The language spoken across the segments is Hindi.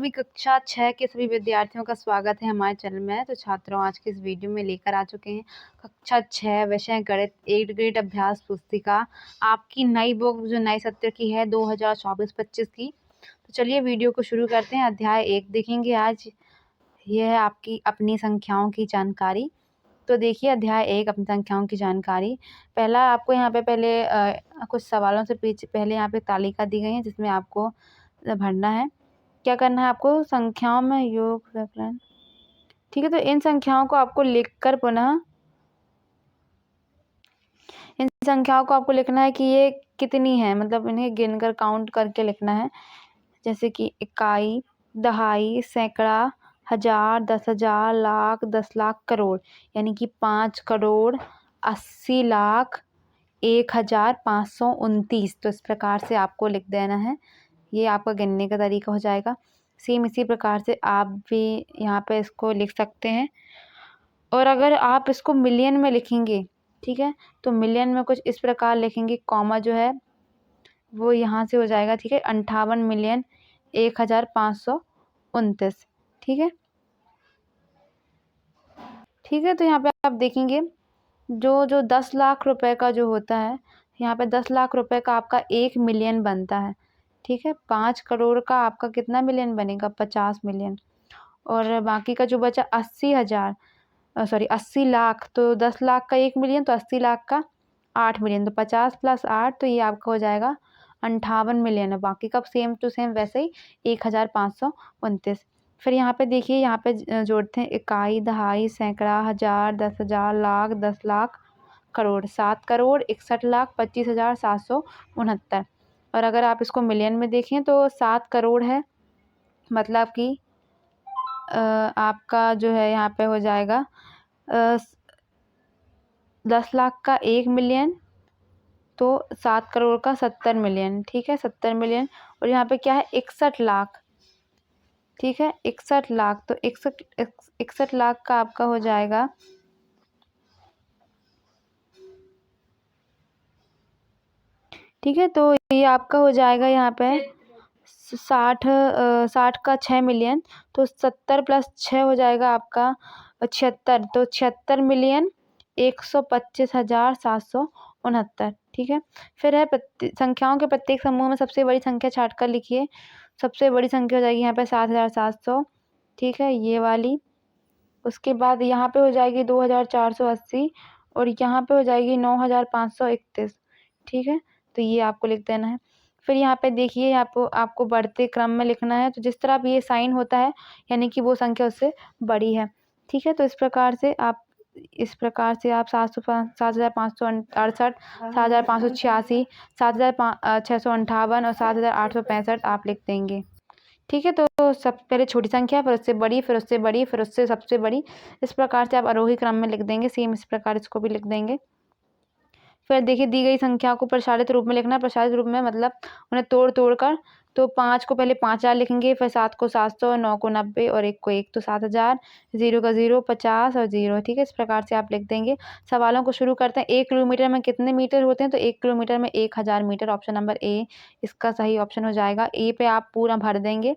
सभी कक्षा 6 के सभी विद्यार्थियों का स्वागत है हमारे चैनल में। तो छात्रों, आज के इस वीडियो में लेकर आ चुके हैं कक्षा 6 विषय गणित 8th ग्रेड अभ्यास पुस्तिका, आपकी नई बुक जो नए सत्र की है 2024-25 की। तो चलिए वीडियो को शुरू करते हैं। अध्याय 1 देखेंगे आज। यह है आपकी अपनी संख्याओं की जानकारी। तो देखिए अध्याय 1 अपनी संख्याओं की जानकारी। पहला आपको यहाँ पे पहले कुछ सवालों से पहले यहाँ पे तालिका दी गई है जिसमें आपको भरना है। क्या करना है आपको? संख्याओं में योग विकलन। ठीक है, तो इन संख्याओं को आपको लिखकर पुनः इन संख्याओं को आपको लिखना है कि ये कितनी है, मतलब इन्हें गिनकर काउंट करके लिखना है। जैसे कि इकाई, दहाई, सैकड़ा, हजार, 10,000, लाख, 10 लाख, करोड़। यानी कि 5 करोड़ 80 लाख 1,529। तो इस प्रकार से आपको लिख देना है। ये आपका गिनने का तरीका हो जाएगा। सेम इसी प्रकार से आप भी यहाँ पे इसको लिख सकते हैं। और अगर आप इसको मिलियन में लिखेंगे, ठीक है, तो मिलियन में कुछ इस प्रकार लिखेंगे, कॉमा जो है वो यहाँ से हो जाएगा, ठीक है, 58,01,529। ठीक है, ठीक है। तो यहाँ पे आप देखेंगे जो 10 लाख रुपए का जो होता है, यहाँ पे 10 लाख रुपए का आपका 1 मिलियन बनता है। ठीक है, 5 करोड़ का आपका कितना मिलियन बनेगा? 50 मिलियन। और बाकी का जो बचा 80 लाख, तो 10 लाख का 1 मिलियन, तो 80 लाख का 8 मिलियन, तो 50 + 8, तो ये आपका हो जाएगा 58 मिलियन है। बाकी का सेम टू सेम वैसे ही 1,529। फिर यहाँ पे देखिए, यहाँ पे जोड़ते हैं इकाई, दहाई, सैकड़ा, हजार, 10,000, लाख, 10 लाख, करोड़। 7 करोड़ 61 लाख 25,769। और अगर आप इसको मिलियन में देखें तो 7 करोड़ है, मतलब कि आपका जो है यहाँ पे हो जाएगा 10 लाख का 1 मिलियन, तो 7 करोड़ का 70 मिलियन। ठीक है, 70 मिलियन। और यहाँ पे क्या है? 61 लाख। ठीक है, 61 लाख, तो 61 लाख का आपका हो जाएगा, ठीक है, तो ये आपका हो जाएगा यहाँ पे 60 का 6 मिलियन, तो 70 + 6 हो जाएगा आपका 76, तो 76 मिलियन 125,769। ठीक है, फिर है संख्याओं के प्रत्येक समूह में सबसे बड़ी संख्या छाट कर लिखिए। सबसे बड़ी संख्या हो जाएगी यहाँ पे 7,700। ठीक है, ये वाली। उसके बाद यहाँ पे हो जाएगी 2,480 और यहाँ पे हो जाएगी 9,531। ठीक है, तो ये आपको लिख देना है। फिर यहाँ पे देखिए, आपको बढ़ते क्रम में लिखना है। तो जिस तरह अब ये साइन होता है, यानी कि वो संख्या उससे बड़ी है। ठीक है, तो इस प्रकार से आप 7,568, 7,586, 7,658 और 7,865 आप लिख देंगे। ठीक है, तो सब पहले छोटी संख्या, फिर उससे बड़ी, फिर उससे बड़ी, फिर उससे सबसे बड़ी। इस प्रकार से आप आरोही क्रम में लिख देंगे। सेम इस प्रकार इसको भी लिख देंगे। फिर देखिए, दी गई संख्या को प्रसारित रूप में लिखना है। प्रसारित रूप में मतलब उन्हें तोड़ कर। तो 5 को पहले 5,000 लिखेंगे, फिर 7 को 700, 9 को 90 और 1 को 1, तो 7,000। 0 का 0, 50 और 0। ठीक है, इस प्रकार से आप लिख देंगे। सवालों को शुरू करते हैं। 1 किलोमीटर में कितने मीटर होते हैं? तो 1 किलोमीटर में 1,000 मीटर। ऑप्शन नंबर ए इसका सही ऑप्शन हो जाएगा। ए पे आप पूरा भर देंगे।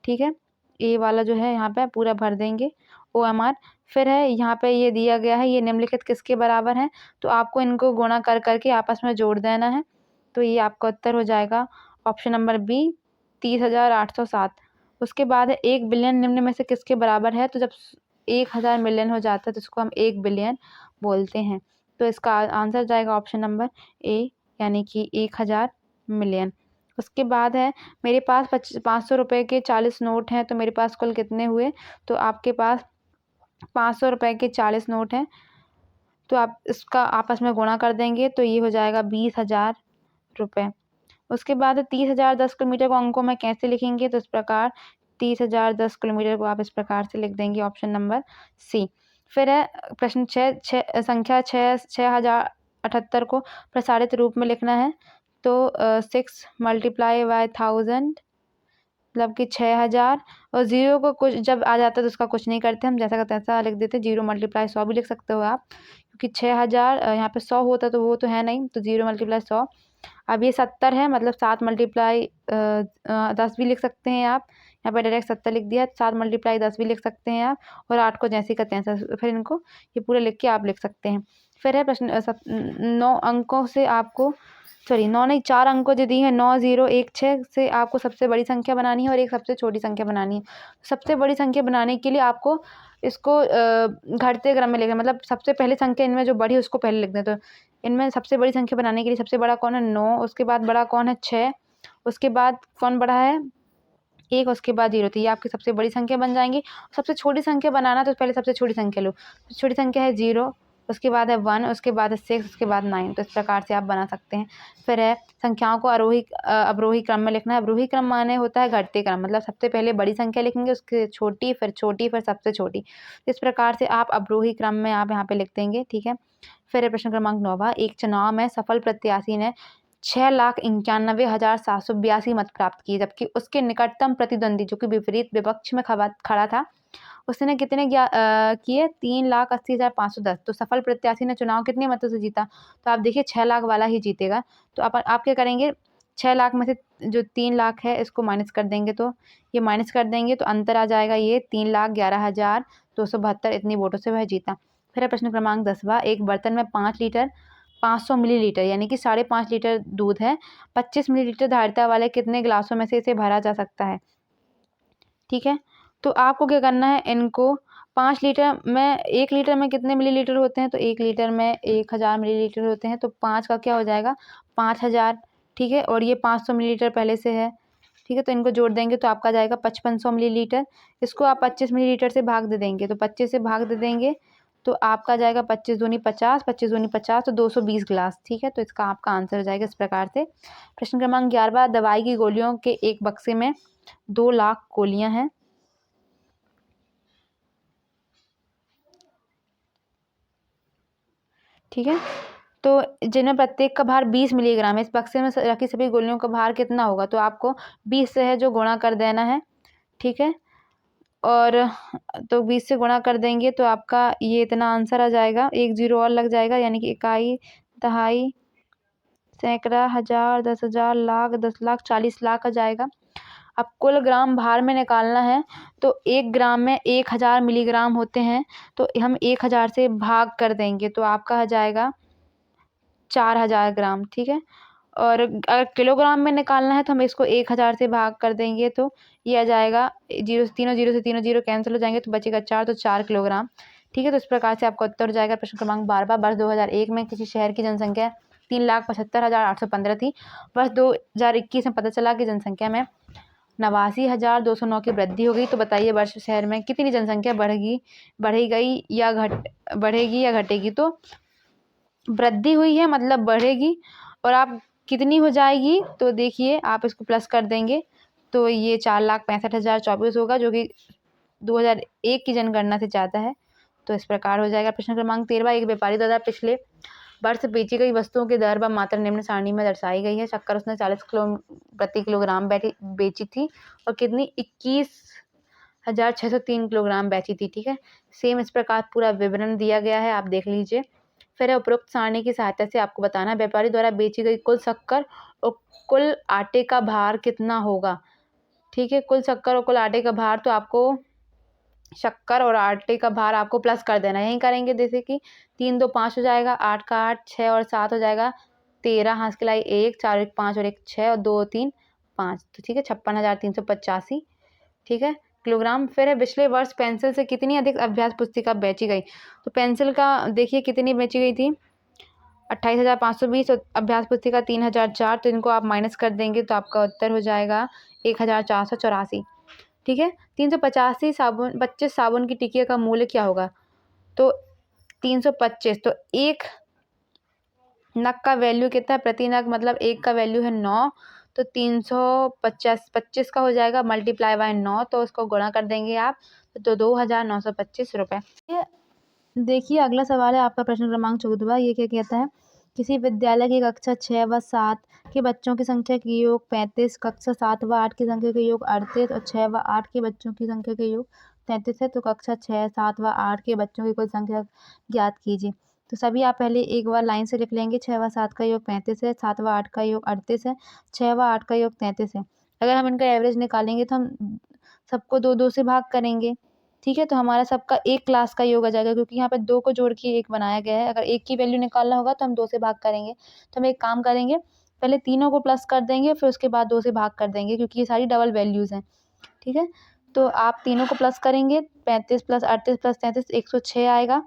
ठीक है, ए वाला जो है यहाँ पे पूरा भर देंगे, OMR। फिर है यहाँ पे ये दिया गया है, ये निम्नलिखित किसके बराबर है? तो आपको इनको गुणा कर करके आपस में जोड़ देना है। तो ये आपका उत्तर हो जाएगा ऑप्शन नंबर बी, 30,807। उसके बाद है 1 बिलियन निम्न में से किसके बराबर है? तो जब 1,000 मिलियन हो जाता है तो इसको हम 1 बिलियन बोलते हैं। तो इसका आंसर जाएगा ऑप्शन नंबर ए, यानी कि 1,000 मिलियन। उसके बाद है, मेरे पास 500 रुपये के 40 नोट हैं, तो मेरे पास कुल कितने हुए? तो आपके पास 500 रुपये के 40 नोट हैं, तो आप इसका आपस में गुणा कर देंगे, तो ये हो जाएगा 20,000 रुपये। उसके बाद 30,000 10 किलोमीटर को अंकों में कैसे लिखेंगे? तो इस प्रकार 30,000 10 किलोमीटर को आप इस प्रकार से लिख देंगे, ऑप्शन नंबर सी। फिर है प्रश्न 6 संख्या 6,078 को प्रसारित रूप में लिखना है। तो 6 × 1000 मतलब कि 6,000, और 0 को कुछ जब आ जाता है तो उसका कुछ नहीं करते हम, जैसा का तैसा लिख देते। 0 × 100 भी लिख सकते हो आप, क्योंकि 6,000 यहाँ पे 100 होता तो वो तो है नहीं, तो 0 × 100। अब ये 70 है, मतलब 7 × 10 भी लिख सकते हैं आप। यहाँ पर डायरेक्ट 70 लिख दिया। 7 × 10 भी लिख सकते हैं आप, और 8 को जैसे का तैसा, फिर इनको ये पूरा लिख के आप लिख सकते हैं। फिर है प्रश्न 9 अंकों से आपको, सॉरी 9 नहीं 4 अंकों जो दी है 9, 0, 1, 6 से आपको सबसे बड़ी संख्या बनानी है और एक सबसे छोटी संख्या बनानी है। सबसे बड़ी संख्या बनाने के लिए आपको इसको घटते क्रम में लिखना, मतलब सबसे पहले संख्या इनमें जो बड़ी है उसको पहले लिख दें। तो इनमें सबसे बड़ी संख्या बनाने के लिए सबसे बड़ा कौन है 9, उसके बाद बड़ा कौन है 6, उसके बाद कौन बड़ा है 1, उसके बाद 0। तो ये आपकी सबसे बड़ी संख्या बन जाएंगी। सबसे छोटी संख्या बनाना तो पहले सबसे छोटी संख्या लो। छोटी संख्या है 0, उसके बाद है 1, उसके बाद है 6, उसके बाद 9। तो इस प्रकार से आप बना सकते हैं। फिर है संख्याओं को अवरोही क्रम में लिखना है। अवरोही क्रम माने होता है घटते क्रम, मतलब सबसे पहले बड़ी संख्या लिखेंगे, उसके छोटी, फिर सबसे छोटी। इस प्रकार से आप अवरोही क्रम में आप यहाँ पे लिख देंगे, ठीक है। फिर है प्रश्न क्रमांक 9वां, एक चुनाव में सफल प्रत्याशी ने 6,91,782 मत प्राप्त किए, जबकि उसके निकटतम प्रतिद्वंदी जो कि विपरीत विपक्ष में खड़ा था, उसने कितने किए 3,80,510। तो सफल प्रत्याशी ने चुनाव कितने मतों से जीता, तो आप देखिए 6 लाख वाला ही जीतेगा। तो आप क्या करेंगे, 6 लाख में से जो 3 लाख है इसको माइनस कर देंगे, तो ये माइनस कर देंगे तो अंतर आ जाएगा, ये 3,11,272 इतनी वोटों से वह जीता। फिर है प्रश्न क्रमांक 10वां, एक बर्तन में 500 मिलीलीटर यानी कि 5.5 लीटर दूध है। 25 मिलीलीटर धारिता वाले कितने गिलासों में से इसे भरा जा सकता है, ठीक है। तो आपको क्या करना है, इनको 5 लीटर में, 1 लीटर में कितने मिलीलीटर होते हैं, तो 1 लीटर में 1000 मिलीलीटर होते हैं। तो 5 का क्या हो जाएगा 5000, ठीक है। और ये 500 मिलीलीटर पहले से है, ठीक है। तो इनको जोड़ देंगे तो आपका जाएगा 5500 मिलीलीटर। इसको आप 25 मिलीलीटर से भाग दे देंगे, तो 25 से भाग दे देंगे तो आपका जाएगा 25 दूनी 50, 25 दूनी 50, तो 220 गिलास, ठीक है। तो इसका आपका आंसर हो जाएगा इस प्रकार से। प्रश्न क्रमांक 11वां, दवाई की गोलियों के एक बक्से में 2 लाख गोलियां हैं, ठीक है। तो जिनमें प्रत्येक का भार 20 मिलीग्राम है। इस बक्से में रखी सभी गोलियों का भार कितना होगा, तो आपको 20 से है जो गुणा कर देना है, ठीक है। और तो 20 से गुणा कर देंगे तो आपका ये इतना आंसर आ जाएगा, 1 0 और लग जाएगा, यानी कि इकाई, दहाई, सैकड़ा, हजार, 10,000, लाख, 10 लाख, 40 लाख आ जाएगा। अब कुल ग्राम भार में निकालना है, तो 1 ग्राम में 1000 मिलीग्राम होते हैं, तो हम 1000 से भाग कर देंगे तो आपका आ जाएगा 4000 ग्राम, ठीक है। और अगर किलोग्राम में निकालना है तो हम इसको 1000 से भाग कर देंगे तो ये आ जाएगा, तीनों जीरो कैंसिल हो जाएंगे तो बचेगा 4, तो 4 किलोग्राम, ठीक है। तो इस प्रकार से आपका उत्तर हो जाएगा प्रश्न क्रमांक 12वां। वर्ष 2001 में किसी शहर की जनसंख्या 3,75,815 थी। वर्ष 2021 में पता चला कि जनसंख्या में 89,209 की वृद्धि हो गई। तो बताइए वर्ष शहर में कितनी जनसंख्या बढ़ेगी या घटेगी। तो वृद्धि हुई है मतलब बढ़ेगी, और आप कितनी हो जाएगी, तो देखिए आप इसको प्लस कर देंगे तो ये 4,65,024 होगा, जो कि 2001 की जनगणना से ज़्यादा है। तो इस प्रकार हो जाएगा। प्रश्न क्रमांक 13वां, एक व्यापारी द्वारा पिछले वर्ष बेची गई वस्तुओं की दर व मात्रा निम्न सारणी में दर्शाई गई है। शक्कर उसने 40 प्रति किलोग्राम बेची थी और कितनी 21,603 किलोग्राम बेची थी, ठीक है। सेम इस प्रकार पूरा विवरण दिया गया है, आप देख लीजिए। फिर उपरोक्त सारणी की सहायता से आपको बताना है व्यापारी द्वारा बेची गई कुल शक्कर और कुल आटे का भार कितना होगा, ठीक है। कुल शक्कर और कुल आटे का भार, तो आपको शक्कर और आटे का भार आपको प्लस कर देना है, यही करेंगे। जैसे कि 3 2 5 हो जाएगा, 8 का 8, 6 और 7 हो जाएगा 13, हाथ खिलाई 1, 4 1 5 और 1 6 और 2 3 5, तो ठीक है 56,385, ठीक है, किलोग्राम। फिर है पिछले वर्ष पेंसिल से कितनी अधिक अभ्यास पुस्तिका बेची गई, तो पेंसिल का देखिए कितनी बेची गई थी 28,520 और अभ्यास पुस्तिका 3,004। तो इनको आप माइनस कर देंगे तो आपका उत्तर हो जाएगा 1,484, ठीक है। 325 साबुन की टिकिया का मूल्य क्या होगा, तो 325, तो एक नग का वैल्यू कितना है, प्रति नग मतलब एक का वैल्यू है 9, तो 325 का हो जाएगा मल्टीप्लाई बाय 9, तो उसको गुणा कर देंगे आप तो 2,925 रुपये। देखिए अगला सवाल है आपका प्रश्न क्रमांक 14वां। ये क्या कहता है, किसी विद्यालय की कक्षा 6 व 7 के बच्चों की संख्या के योग 35, कक्षा 7 व 8 की संख्या के योग 38 और 6 व 8 के बच्चों की संख्या के योग 33 है। तो कक्षा 6, 7 व 8 के बच्चों की कुल संख्या ज्ञात कीजिए। तो सभी आप पहले एक बार लाइन से लिख लेंगे। 6 व 7 का योग 35 है, 7 व 8 का योग 38 है, 6 व 8 का योग 33 है। अगर हम इनका एवरेज निकालेंगे तो हम सबको 2-2 से भाग करेंगे, ठीक है। तो हमारा सबका 1 क्लास का योग आ जाएगा, क्योंकि यहाँ पे 2 को जोड़ के 1 बनाया गया है। अगर 1 की वैल्यू निकालना होगा तो हम 2 से भाग करेंगे। तो हम एक काम करेंगे, पहले तीनों को प्लस कर देंगे, फिर उसके बाद 2 से भाग कर देंगे, क्योंकि ये सारी डबल वैल्यूज़ हैं, ठीक है। तो आप तीनों को प्लस करेंगे, 35 + 38 + 33 106 आएगा।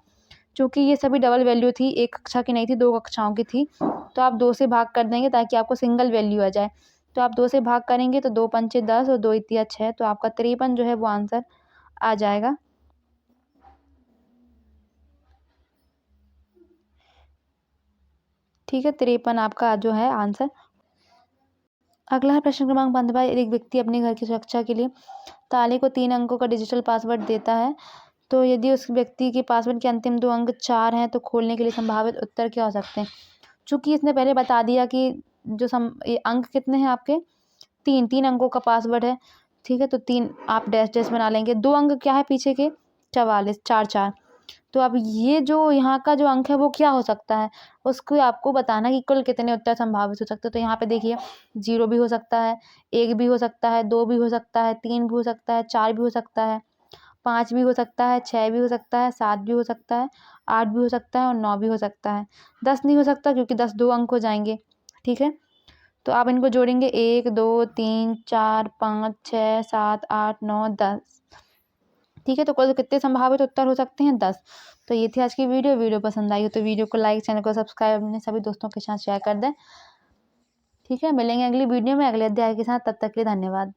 चूँकि ये सभी डबल वैल्यू थी, 1 कक्षा की नहीं थी, 2 कक्षाओं की थी, तो आप 2 से भाग कर देंगे ताकि आपको सिंगल वैल्यू आ जाए। तो आप 2 से भाग करेंगे तो 2 पंचे 10 और 2 इत्तिया 6, तो आपका 53 जो है वो आंसर आ जाएगा। ठीक है, 53 आपका जो है आंसर। अगला है प्रश्न क्रमांक 15। एक व्यक्ति अपने घर की सुरक्षा के लिए ताले को 3 अंकों का डिजिटल पासवर्ड देता है, तो यदि उस व्यक्ति के पासवर्ड के अंतिम 2 अंक 4 हैं, तो खोलने के लिए संभावित उत्तर क्या हो सकते हैं? चूँकि इसने पहले बता दिया कि ये अंक कितने हैं आपके, 3 अंकों का पासवर्ड है, ठीक है। तो 3 आप डैश डैश बना लेंगे। 2 अंक क्या है पीछे के, 44 4-4। तो अब ये जो यहाँ का जो अंक है वो क्या हो सकता है, उसको आपको बताना कि कुल कितने उत्तर संभावित हो सकते हैं। तो यहाँ पे देखिए 0 भी हो सकता है, 1 भी हो सकता है, 2 भी हो सकता है, 3 भी हो सकता है, 4 भी हो सकता है, 5 भी हो सकता है, 6 भी हो सकता है, 7 भी हो सकता है, 8 भी हो सकता है और 9 भी हो सकता है। 10 नहीं हो सकता, क्योंकि 10 2 अंक हो जाएंगे, ठीक है। तो आप इनको जोड़ेंगे 1 2 3 4 5 6 7 8 9 10, ठीक है। तो कुल कितने संभावित उत्तर हो सकते हैं, 10। तो ये थी आज की वीडियो पसंद आई हो तो वीडियो को लाइक, चैनल को सब्सक्राइब, अपने सभी दोस्तों के साथ शेयर कर दें, ठीक है। मिलेंगे अगली वीडियो में अगले अध्याय के साथ, तब तक के लिए धन्यवाद।